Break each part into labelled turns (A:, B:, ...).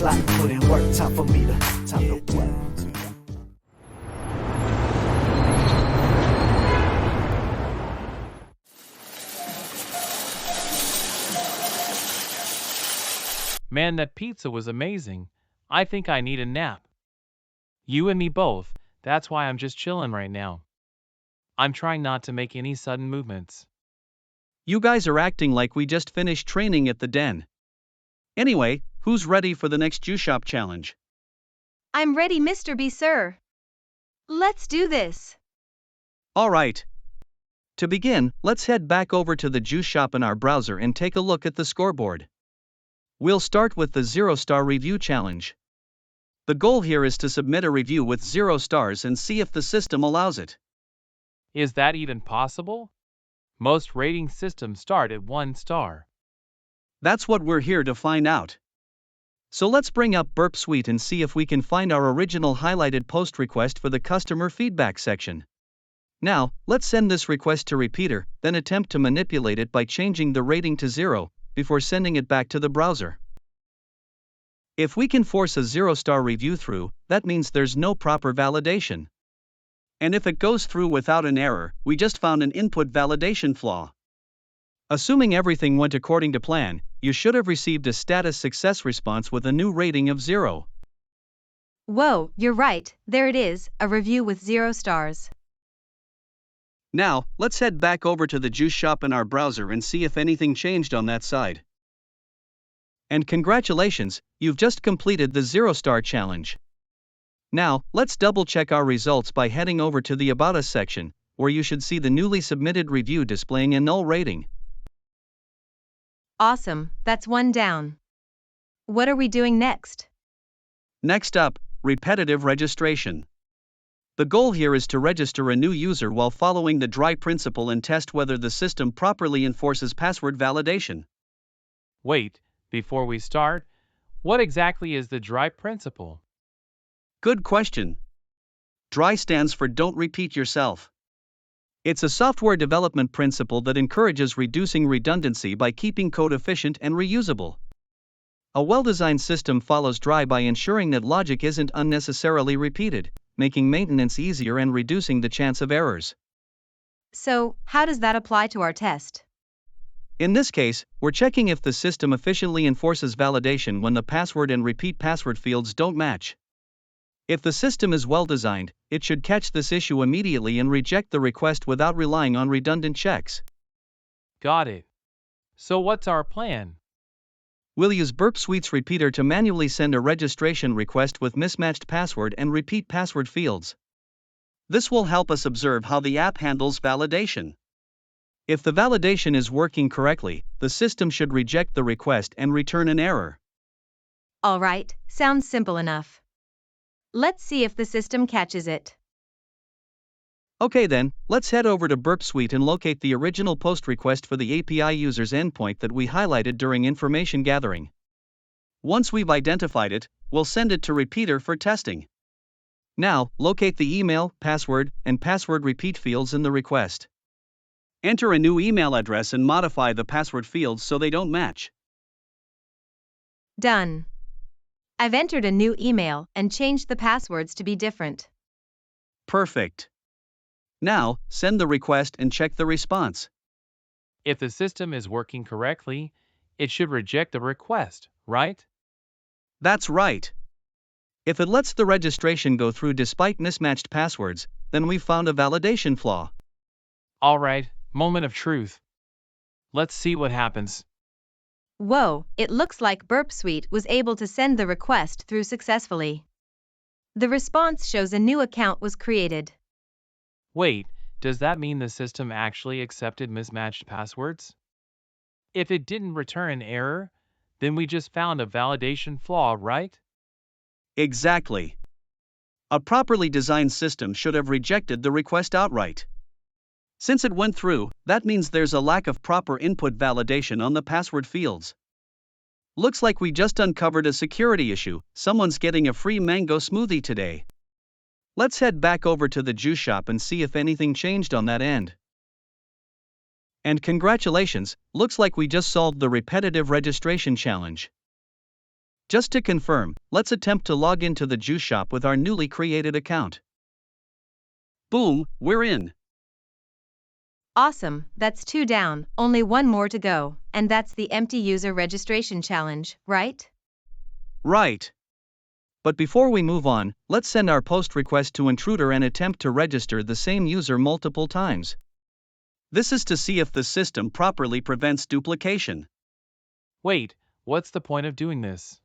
A: clock, put in work, time for me to, time to work.
B: Man, that pizza was amazing. I think I need a nap. You and me both. That's why I'm just chilling right now. I'm trying not to make any sudden movements.
C: You guys are acting like we just finished training at the den. Anyway, who's ready for the next Juice Shop challenge?
D: I'm ready, Mr. B, sir. Let's do this.
C: All right. To begin, let's head back over to the Juice Shop in our browser and take a look at the scoreboard. We'll start with the 0-star review challenge. The goal here is to submit a review with 0 stars and see if the system allows it.
B: Is that even possible? Most rating systems start at 1 star.
C: That's what we're here to find out. So let's bring up Burp Suite and see if we can find our original highlighted post request for the customer feedback section. Now, let's send this request to Repeater, then attempt to manipulate it by changing the rating to 0, before sending it back to the browser. If we can force a 0-star review through, that means there's no proper validation. And if it goes through without an error, we just found an input validation flaw. Assuming everything went according to plan, you should have received a status success response with a new rating of 0.
D: Whoa, you're right, there it is, a review with 0 stars.
C: Now, let's head back over to the Juice Shop in our browser and see if anything changed on that side. And congratulations, you've just completed the 0-star challenge. Now, let's double-check our results by heading over to the About Us section, where you should see the newly submitted review displaying a null rating.
D: Awesome, that's 1 down. What are we doing next?
C: Next up, repetitive registration. The goal here is to register a new user while following the DRY principle and test whether the system properly enforces password validation.
B: Wait, before we start, what exactly is the DRY principle?
C: Good question. DRY stands for Don't Repeat Yourself. It's a software development principle that encourages reducing redundancy by keeping code efficient and reusable. A well-designed system follows DRY by ensuring that logic isn't unnecessarily repeated, making maintenance easier and reducing the chance of errors.
D: So, how does that apply to our test?
C: In this case, we're checking if the system efficiently enforces validation when the password and repeat password fields don't match. If the system is well designed, it should catch this issue immediately and reject the request without relying on redundant checks.
B: Got it. So what's our plan?
C: We'll use Burp Suite's repeater to manually send a registration request with mismatched password and repeat password fields. This will help us observe how the app handles validation. If the validation is working correctly, the system should reject the request and return an error.
D: All right, sounds simple enough. Let's see if the system catches it.
C: Okay then, let's head over to Burp Suite and locate the original post request for the API user's endpoint that we highlighted during information gathering. Once we've identified it, we'll send it to Repeater for testing. Now, locate the email, password, and password repeat fields in the request. Enter a new email address and modify the password fields so they don't match.
D: Done. I've entered a new email and changed the passwords to be different.
C: Perfect. Now, send the request and check the response.
B: If the system is working correctly, it should reject the request, right?
C: That's right. If it lets the registration go through despite mismatched passwords, then we've found a validation flaw.
B: All right, moment of truth. Let's see what happens.
D: Whoa, it looks like Burp Suite was able to send the request through successfully. The response shows a new account was created.
B: Wait, does that mean the system actually accepted mismatched passwords? If it didn't return an error, then we just found a validation flaw, right?
C: Exactly. A properly designed system should have rejected the request outright. Since it went through, that means there's a lack of proper input validation on the password fields. Looks like we just uncovered a security issue. Someone's getting a free mango smoothie today. Let's head back over to the Juice Shop and see if anything changed on that end. And congratulations, looks like we just solved the repetitive registration challenge. Just to confirm, let's attempt to log into the juice shop with our newly created account. Boom, we're in.
D: Awesome, that's 2 down, only 1 more to go, and that's the empty user registration challenge, right?
C: Right. But before we move on, let's send our post request to intruder and attempt to register the same user multiple times. This is to see if the system properly prevents duplication.
B: Wait, what's the point of doing this?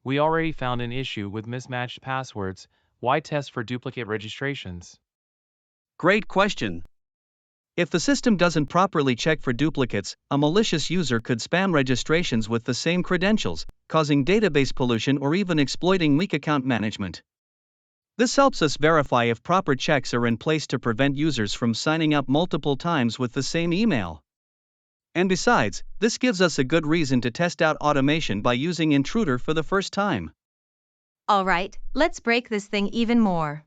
B: We already found an issue with mismatched passwords. Why test for duplicate registrations?
C: Great question. If the system doesn't properly check for duplicates, a malicious user could spam registrations with the same credentials, causing database pollution or even exploiting weak account management. This helps us verify if proper checks are in place to prevent users from signing up multiple times with the same email. And besides, this gives us a good reason to test out automation by using Intruder for the first time.
D: Alright, let's break this thing even more.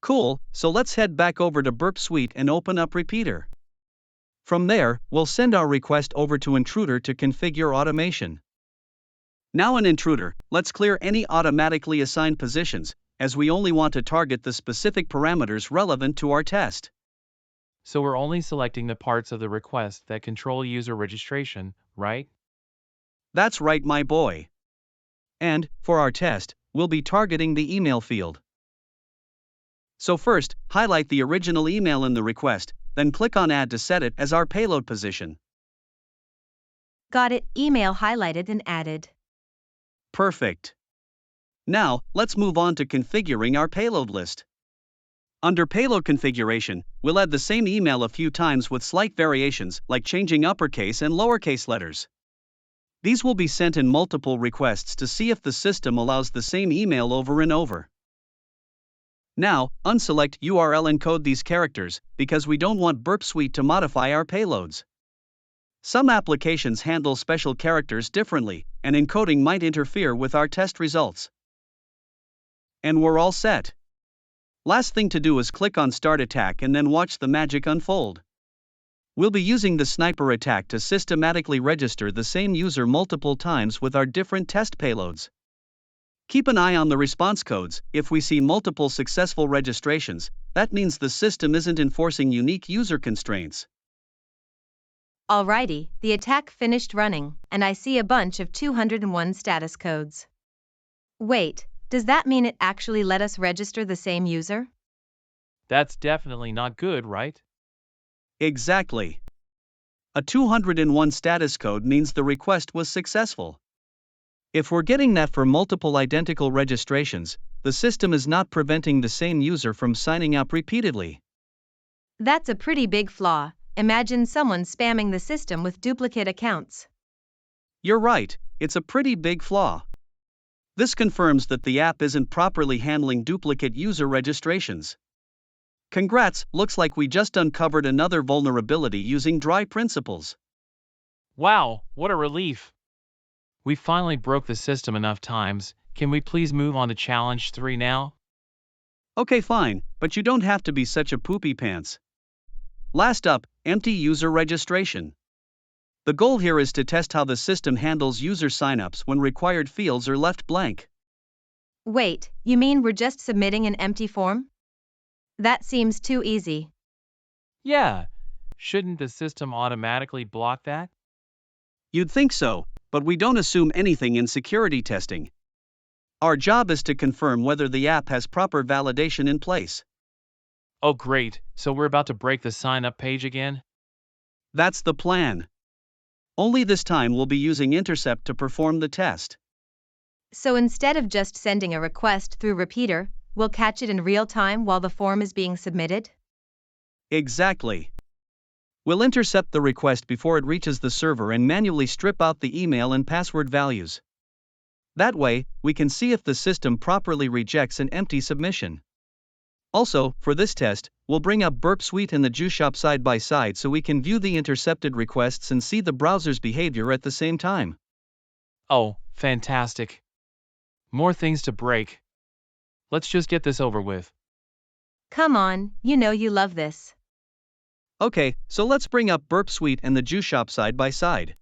C: Cool, so let's head back over to Burp Suite and open up Repeater. From there, we'll send our request over to Intruder to configure automation. Now in Intruder, let's clear any automatically assigned positions, as we only want to target the specific parameters relevant to our test.
B: So we're only selecting the parts of the request that control user registration, right?
C: That's right, my boy. And, for our test, we'll be targeting the email field. So first, highlight the original email in the request, then click on Add to set it as our payload position.
D: Got it, email highlighted and added.
C: Perfect. Now, let's move on to configuring our payload list. Under Payload Configuration, we'll add the same email a few times with slight variations, like changing uppercase and lowercase letters. These will be sent in multiple requests to see if the system allows the same email over and over. Now, unselect URL encode these characters, because we don't want Burp Suite to modify our payloads. Some applications handle special characters differently, and encoding might interfere with our test results. And we're all set. Last thing to do is click on Start Attack and then watch the magic unfold. We'll be using the sniper attack to systematically register the same user multiple times with our different test payloads. Keep an eye on the response codes. If we see multiple successful registrations, that means the system isn't enforcing unique user constraints.
D: Alrighty, the attack finished running, and I see a bunch of 201 status codes. Wait, does that mean it actually let us register the same user?
B: That's definitely not good, right?
C: Exactly. A 201 status code means the request was successful. If we're getting that for multiple identical registrations, the system is not preventing the same user from signing up repeatedly.
D: That's a pretty big flaw. Imagine someone spamming the system with duplicate accounts.
C: You're right, it's a pretty big flaw. This confirms that the app isn't properly handling duplicate user registrations. Congrats, looks like we just uncovered another vulnerability using dry principles.
B: Wow, what a relief! We finally broke the system enough times. Can we please move on to Challenge 3 now?
C: Okay, fine, but you don't have to be such a poopy pants. Last up, empty user registration. The goal here is to test how the system handles user signups when required fields are left blank.
D: Wait, you mean we're just submitting an empty form? That seems too easy.
B: Yeah, shouldn't the system automatically block that?
C: You'd think so, but we don't assume anything in security testing. Our job is to confirm whether the app has proper validation in place.
B: Oh great, so we're about to break the sign-up page again?
C: That's the plan. Only this time we'll be using Intercept to perform the test.
D: So instead of just sending a request through Repeater, we'll catch it in real time while the form is being submitted?
C: Exactly. We'll intercept the request before it reaches the server and manually strip out the email and password values. That way, we can see if the system properly rejects an empty submission. Also, for this test, we'll bring up Burp Suite and the Juice Shop side by side so we can view the intercepted requests and see the browser's behavior at the same time.
B: Oh, fantastic. More things to break. Let's just get this over with.
D: Come on, you know you love this.
C: Okay, so let's bring up Burp Suite and the Juice Shop side by side.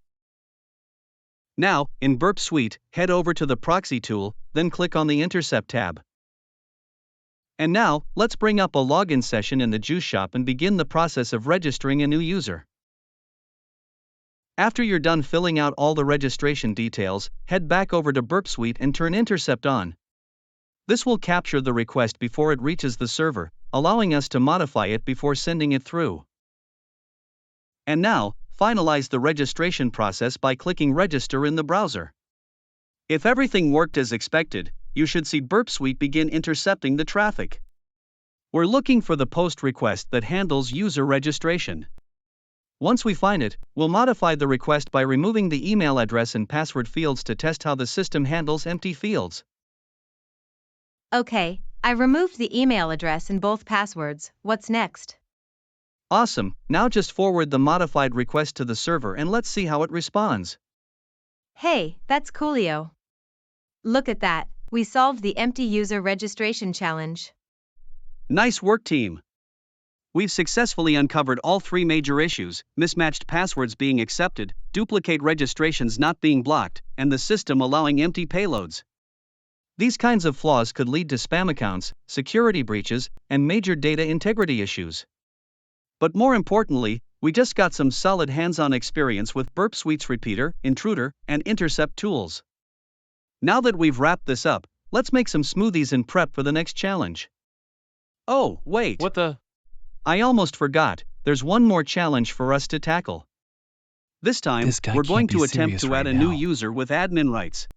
C: Now, in Burp Suite, head over to the Proxy tool, then click on the Intercept tab. And now, let's bring up a login session in the Juice Shop and begin the process of registering a new user. After you're done filling out all the registration details, head back over to Burp Suite and turn Intercept on. This will capture the request before it reaches the server, allowing us to modify it before sending it through. And now, finalize the registration process by clicking Register in the browser. If everything worked as expected, you should see Burp Suite begin intercepting the traffic. We're looking for the post request that handles user registration. Once we find it, we'll modify the request by removing the email address and password fields to test how the system handles empty fields.
D: Okay, I removed the email address and both passwords. What's next?
C: Awesome, now just forward the modified request to the server and let's see how it responds.
D: Hey, that's coolio. Look at that, we solved the empty user registration challenge.
C: Nice work, team. We've successfully uncovered all three major issues: mismatched passwords being accepted, duplicate registrations not being blocked, and the system allowing empty payloads. These kinds of flaws could lead to spam accounts, security breaches, and major data integrity issues. But more importantly, we just got some solid hands-on experience with Burp Suite's Repeater, Intruder, and Intercept tools. Now that we've wrapped this up, let's make some smoothies and prep for the next challenge. Oh, wait.
B: What the?
C: I almost forgot, there's one more challenge for us to tackle. This time, we're going to attempt to add a new user with admin rights.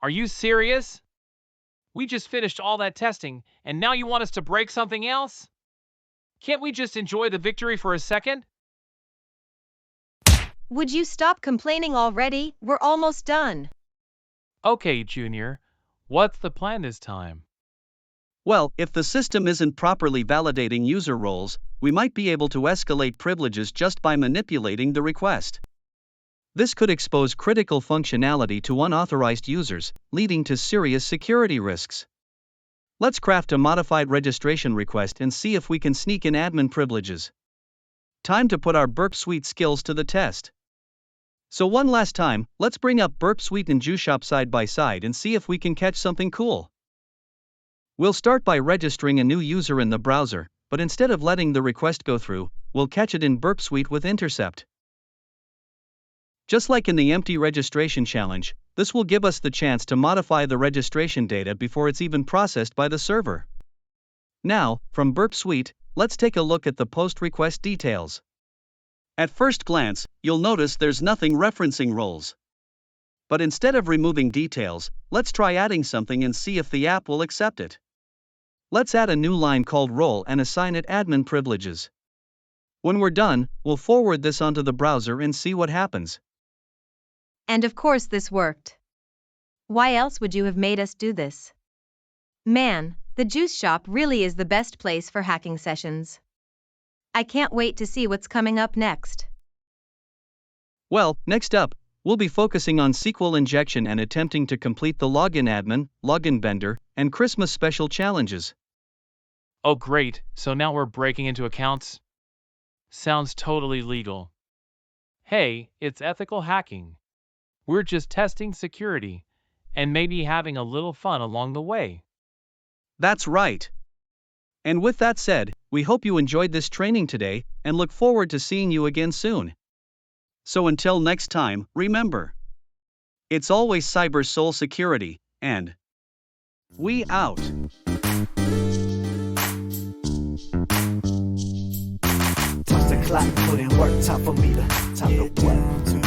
B: Are you serious? We just finished all that testing, and now you want us to break something else? Can't we just enjoy the victory for a second?
D: Would you stop complaining already? We're almost done.
B: Okay, Junior. What's the plan this time?
C: Well, if the system isn't properly validating user roles, we might be able to escalate privileges just by manipulating the request. This could expose critical functionality to unauthorized users, leading to serious security risks. Let's craft a modified registration request and see if we can sneak in admin privileges. Time to put our Burp Suite skills to the test. So one last time, let's bring up Burp Suite and Juice Shop side by side and see if we can catch something cool. We'll start by registering a new user in the browser, but instead of letting the request go through, we'll catch it in Burp Suite with Intercept. Just like in the empty registration challenge, this will give us the chance to modify the registration data before it's even processed by the server. Now, from Burp Suite, let's take a look at the post request details. At first glance, you'll notice there's nothing referencing roles. But instead of removing details, let's try adding something and see if the app will accept it. Let's add a new line called role and assign it admin privileges. When we're done, we'll forward this onto the browser and see what happens.
D: And of course this worked. Why else would you have made us do this? Man, the Juice Shop really is the best place for hacking sessions. I can't wait to see what's coming up next.
C: Well, next up, we'll be focusing on SQL injection and attempting to complete the Login Admin, Login Bender, and Christmas Special challenges.
B: Oh great, so now we're breaking into accounts? Sounds totally legal. Hey, it's ethical hacking. We're just testing security, and maybe having a little fun along the way.
C: That's right. And with that said, we hope you enjoyed this training today, and look forward to seeing you again soon. So until next time, remember, it's always CyberSoul Security, and we out.
A: Time to clap, put in work, time for me to work.